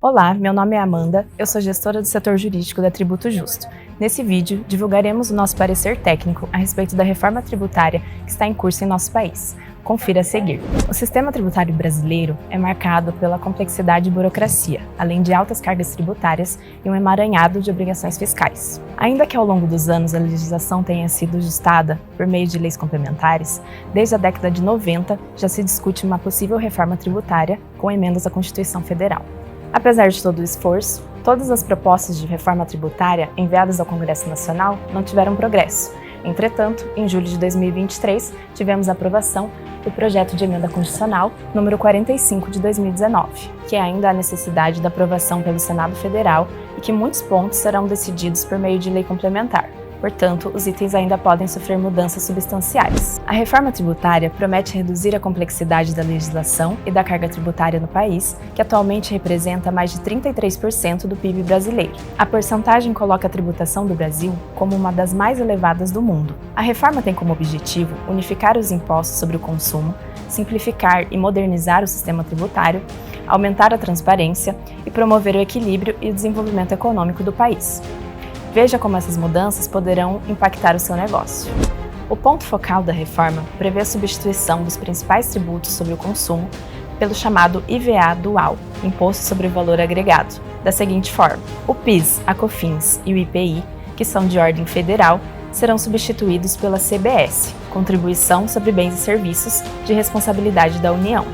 Olá, meu nome é Amanda, eu sou gestora do setor jurídico da Tributo Justo. Nesse vídeo, divulgaremos o nosso parecer técnico a respeito da reforma tributária que está em curso em nosso país. Confira a seguir. O sistema tributário brasileiro é marcado pela complexidade e burocracia, além de altas cargas tributárias e um emaranhado de obrigações fiscais. Ainda que ao longo dos anos a legislação tenha sido ajustada por meio de leis complementares, desde a década de 90 já se discute uma possível reforma tributária com emendas à Constituição Federal. Apesar de todo o esforço, todas as propostas de reforma tributária enviadas ao Congresso Nacional não tiveram progresso. Entretanto, em julho de 2023, tivemos a aprovação do projeto de emenda constitucional número 45 de 2019, que ainda há necessidade da aprovação pelo Senado Federal e que muitos pontos serão decididos por meio de lei complementar. Portanto, os itens ainda podem sofrer mudanças substanciais. A reforma tributária promete reduzir a complexidade da legislação e da carga tributária no país, que atualmente representa mais de 33% do PIB brasileiro. A porcentagem coloca a tributação do Brasil como uma das mais elevadas do mundo. A reforma tem como objetivo unificar os impostos sobre o consumo, simplificar e modernizar o sistema tributário, aumentar a transparência e promover o equilíbrio e o desenvolvimento econômico do país. Veja como essas mudanças poderão impactar o seu negócio. O ponto focal da reforma prevê a substituição dos principais tributos sobre o consumo pelo chamado IVA dual, Imposto sobre o Valor Agregado, da seguinte forma: o PIS, a COFINS e o IPI, que são de ordem federal, serão substituídos pela CBS, Contribuição sobre Bens e Serviços, de responsabilidade da União.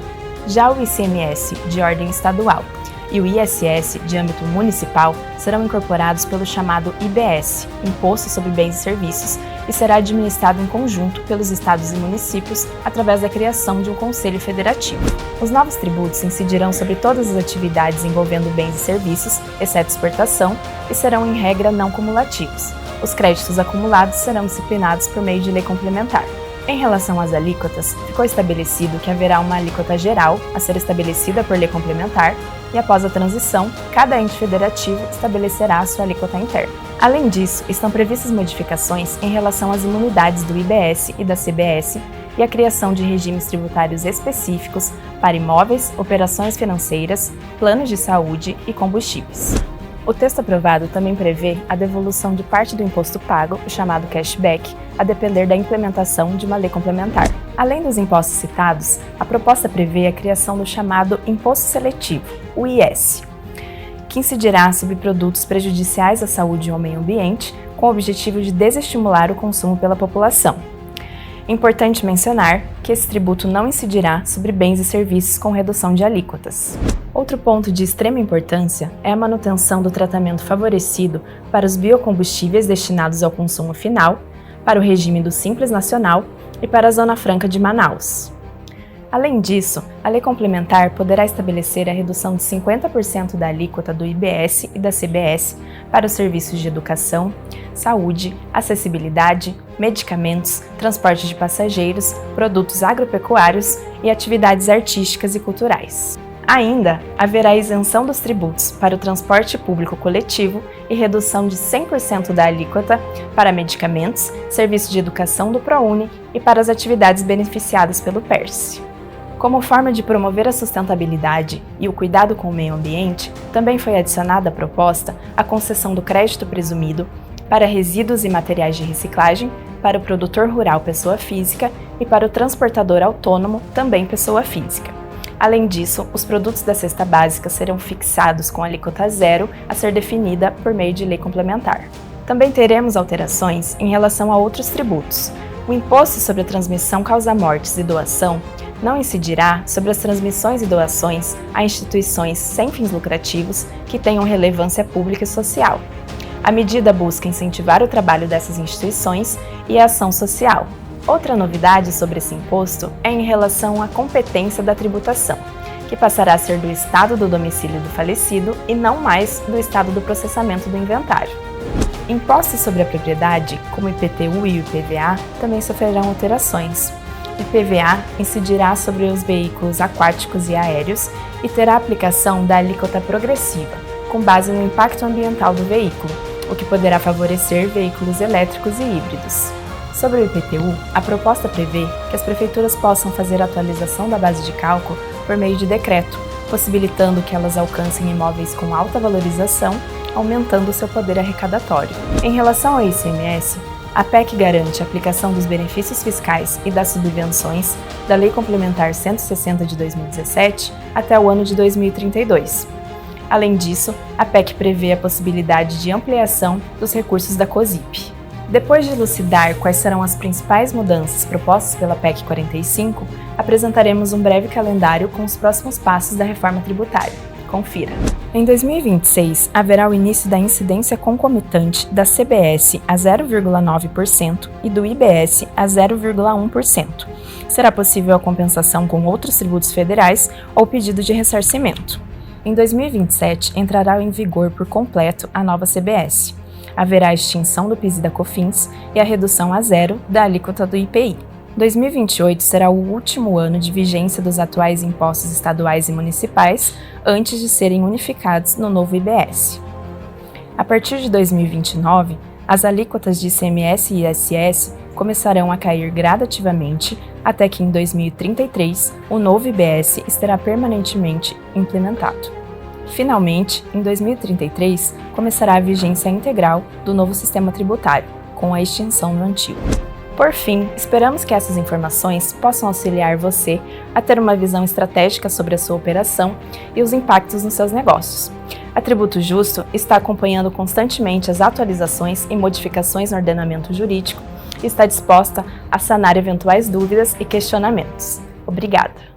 Já o ICMS, de ordem estadual, e o ISS, de âmbito municipal, serão incorporados pelo chamado IBS, Imposto sobre Bens e Serviços, e será administrado em conjunto pelos estados e municípios através da criação de um Conselho Federativo. Os novos tributos incidirão sobre todas as atividades envolvendo bens e serviços, exceto exportação, e serão, em regra, não cumulativos. Os créditos acumulados serão disciplinados por meio de lei complementar. Em relação às alíquotas, ficou estabelecido que haverá uma alíquota geral a ser estabelecida por lei complementar e, após a transição, cada ente federativo estabelecerá a sua alíquota interna. Além disso, estão previstas modificações em relação às imunidades do IBS e da CBS e a criação de regimes tributários específicos para imóveis, operações financeiras, planos de saúde e combustíveis. O texto aprovado também prevê a devolução de parte do imposto pago, o chamado cashback, a depender da implementação de uma lei complementar. Além dos impostos citados, a proposta prevê a criação do chamado Imposto Seletivo, o IS, que incidirá sobre produtos prejudiciais à saúde ou ao meio ambiente, com o objetivo de desestimular o consumo pela população. Importante mencionar que esse tributo não incidirá sobre bens e serviços com redução de alíquotas. Outro ponto de extrema importância é a manutenção do tratamento favorecido para os biocombustíveis destinados ao consumo final, para o regime do Simples Nacional e para a Zona Franca de Manaus. Além disso, a lei complementar poderá estabelecer a redução de 50% da alíquota do IBS e da CBS para os serviços de educação, saúde, acessibilidade, medicamentos, transporte de passageiros, produtos agropecuários e atividades artísticas e culturais. Ainda haverá isenção dos tributos para o transporte público coletivo e redução de 100% da alíquota para medicamentos, serviço de educação do ProUni e para as atividades beneficiadas pelo PERSE. Como forma de promover a sustentabilidade e o cuidado com o meio ambiente, também foi adicionada à proposta a concessão do crédito presumido para resíduos e materiais de reciclagem, para o produtor rural pessoa física e para o transportador autônomo, também pessoa física. Além disso, os produtos da cesta básica serão fixados com alíquota zero a ser definida por meio de lei complementar. Também teremos alterações em relação a outros tributos. O imposto sobre a transmissão causa-mortes e doação não incidirá sobre as transmissões e doações a instituições sem fins lucrativos que tenham relevância pública e social. A medida busca incentivar o trabalho dessas instituições e a ação social. Outra novidade sobre esse imposto é em relação à competência da tributação, que passará a ser do estado do domicílio do falecido e não mais do estado do processamento do inventário. Impostos sobre a propriedade, como o IPTU e o IPVA, também sofrerão alterações. O IPVA incidirá sobre os veículos aquáticos e aéreos e terá aplicação da alíquota progressiva, com base no impacto ambiental do veículo, o que poderá favorecer veículos elétricos e híbridos. Sobre o IPTU, a proposta prevê que as prefeituras possam fazer a atualização da base de cálculo por meio de decreto, possibilitando que elas alcancem imóveis com alta valorização, aumentando seu poder arrecadatório. Em relação ao ICMS, a PEC garante a aplicação dos benefícios fiscais e das subvenções da Lei Complementar 160 de 2017 até o ano de 2032. Além disso, a PEC prevê a possibilidade de ampliação dos recursos da COSIP. Depois de elucidar quais serão as principais mudanças propostas pela PEC 45, apresentaremos um breve calendário com os próximos passos da reforma tributária. Confira! Em 2026, haverá o início da incidência concomitante da CBS a 0,9% e do IBS a 0,1%. Será possível a compensação com outros tributos federais ou pedido de ressarcimento. Em 2027, entrará em vigor por completo a nova CBS. Haverá a extinção do PIS e da COFINS e a redução a zero da alíquota do IPI. 2028 será o último ano de vigência dos atuais impostos estaduais e municipais, antes de serem unificados no novo IBS. A partir de 2029, as alíquotas de ICMS e ISS começarão a cair gradativamente, até que em 2033 o novo IBS estará permanentemente implementado. Finalmente, em 2033, começará a vigência integral do novo sistema tributário, com a extinção do antigo. Por fim, esperamos que essas informações possam auxiliar você a ter uma visão estratégica sobre a sua operação e os impactos nos seus negócios. A Tributo Justo está acompanhando constantemente as atualizações e modificações no ordenamento jurídico e está disposta a sanar eventuais dúvidas e questionamentos. Obrigada!